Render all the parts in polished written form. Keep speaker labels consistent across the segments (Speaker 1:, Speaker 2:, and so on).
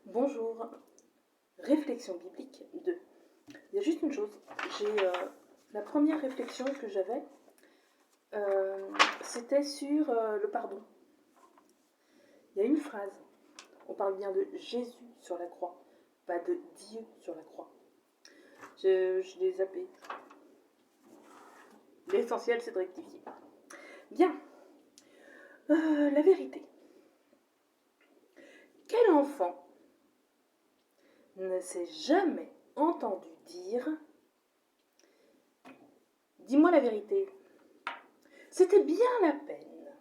Speaker 1: Bonjour, réflexion biblique 2. Il y a juste une chose, la première réflexion que j'avais, c'était sur le pardon. Il y a une phrase, on parle bien de Jésus sur la croix, pas de Dieu sur la croix. Je l'ai zappé. L'essentiel, c'est de rectifier. Bien, la vérité. Quel enfant ne s'est jamais entendu dire « Dis-moi la vérité, c'était bien la peine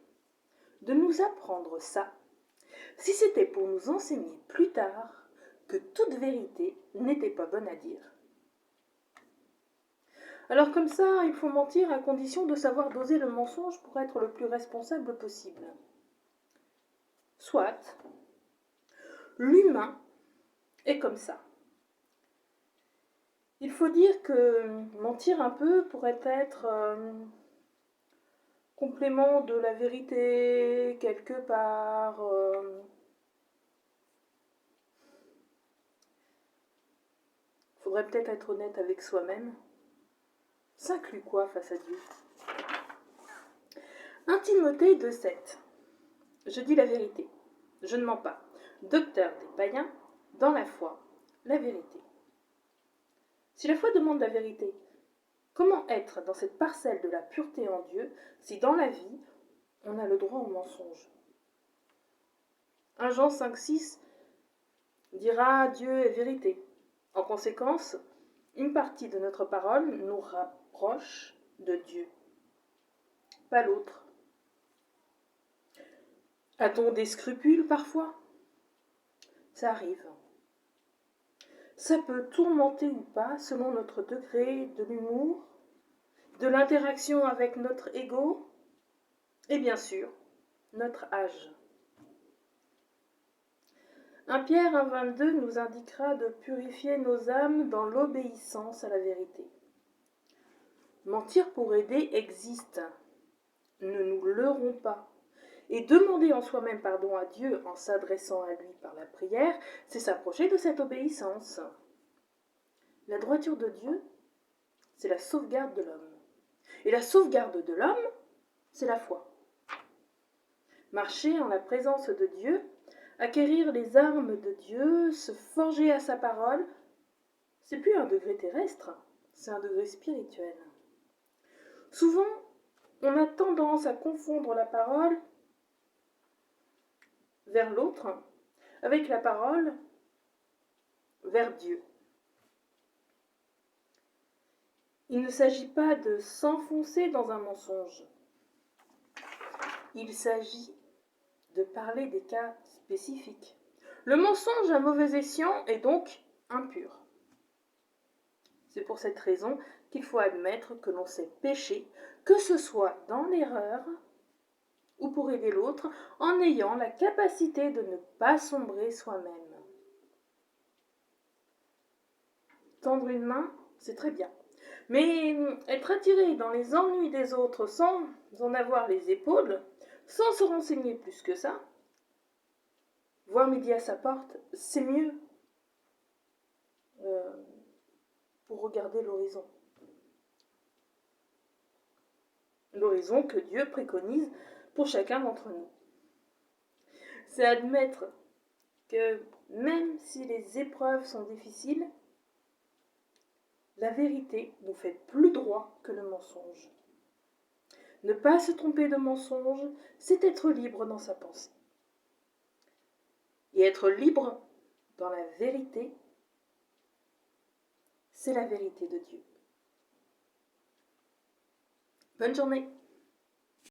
Speaker 1: de nous apprendre ça, si c'était pour nous enseigner plus tard que toute vérité n'était pas bonne à dire. » Alors comme ça, il faut mentir à condition de savoir doser le mensonge pour être le plus responsable possible. Soit, l'humain est comme ça. Il faut dire que mentir un peu pourrait être complément de la vérité quelque part. Faudrait peut-être être honnête avec soi-même. Ça inclut quoi face à Dieu? 1 Timothée 2,7. Je dis la vérité, je ne mens pas. Docteur des païens, dans la foi, la vérité. Si la foi demande la vérité, comment être dans cette parcelle de la pureté en Dieu si dans la vie, on a le droit au mensonge? 1 Jean 5,6 dira Dieu est vérité. En conséquence, une partie de notre parole nous rapproche de Dieu, pas l'autre. A-t-on des scrupules parfois? Ça arrive. Ça peut tourmenter ou pas selon notre degré de l'humour, de l'interaction avec notre ego et bien sûr, notre âge. 1 Pierre 1,22 nous indiquera de purifier nos âmes dans l'obéissance à la vérité. Mentir pour aider existe. Ne nous leurrons pas. Et demander en soi-même pardon à Dieu en s'adressant à lui par la prière, c'est s'approcher de cette obéissance. La droiture de Dieu, c'est la sauvegarde de l'homme. Et la sauvegarde de l'homme, c'est la foi. Marcher en la présence de Dieu, acquérir les armes de Dieu, se forger à sa parole, c'est plus un degré terrestre, c'est un degré spirituel. Souvent, on a tendance à confondre la parole vers l'autre avec la parole vers Dieu. Il ne s'agit pas de s'enfoncer dans un mensonge. Il s'agit de parler des cas spécifiques. Le mensonge à mauvais escient est donc impur. C'est pour cette raison qu'il faut admettre que l'on sait pécher, que ce soit dans l'erreur ou pour aider l'autre, en ayant la capacité de ne pas sombrer soi-même. Tendre une main, c'est très bien. Mais être attiré dans les ennuis des autres sans en avoir les épaules, sans se renseigner plus que ça, voir midi à sa porte, c'est mieux pour regarder l'horizon. L'horizon que Dieu préconise pour chacun d'entre nous. C'est admettre que même si les épreuves sont difficiles, la vérité nous fait plus droit que le mensonge. Ne pas se tromper de mensonge, c'est être libre dans sa pensée. Et être libre dans la vérité, c'est la vérité de Dieu. Bonne journée.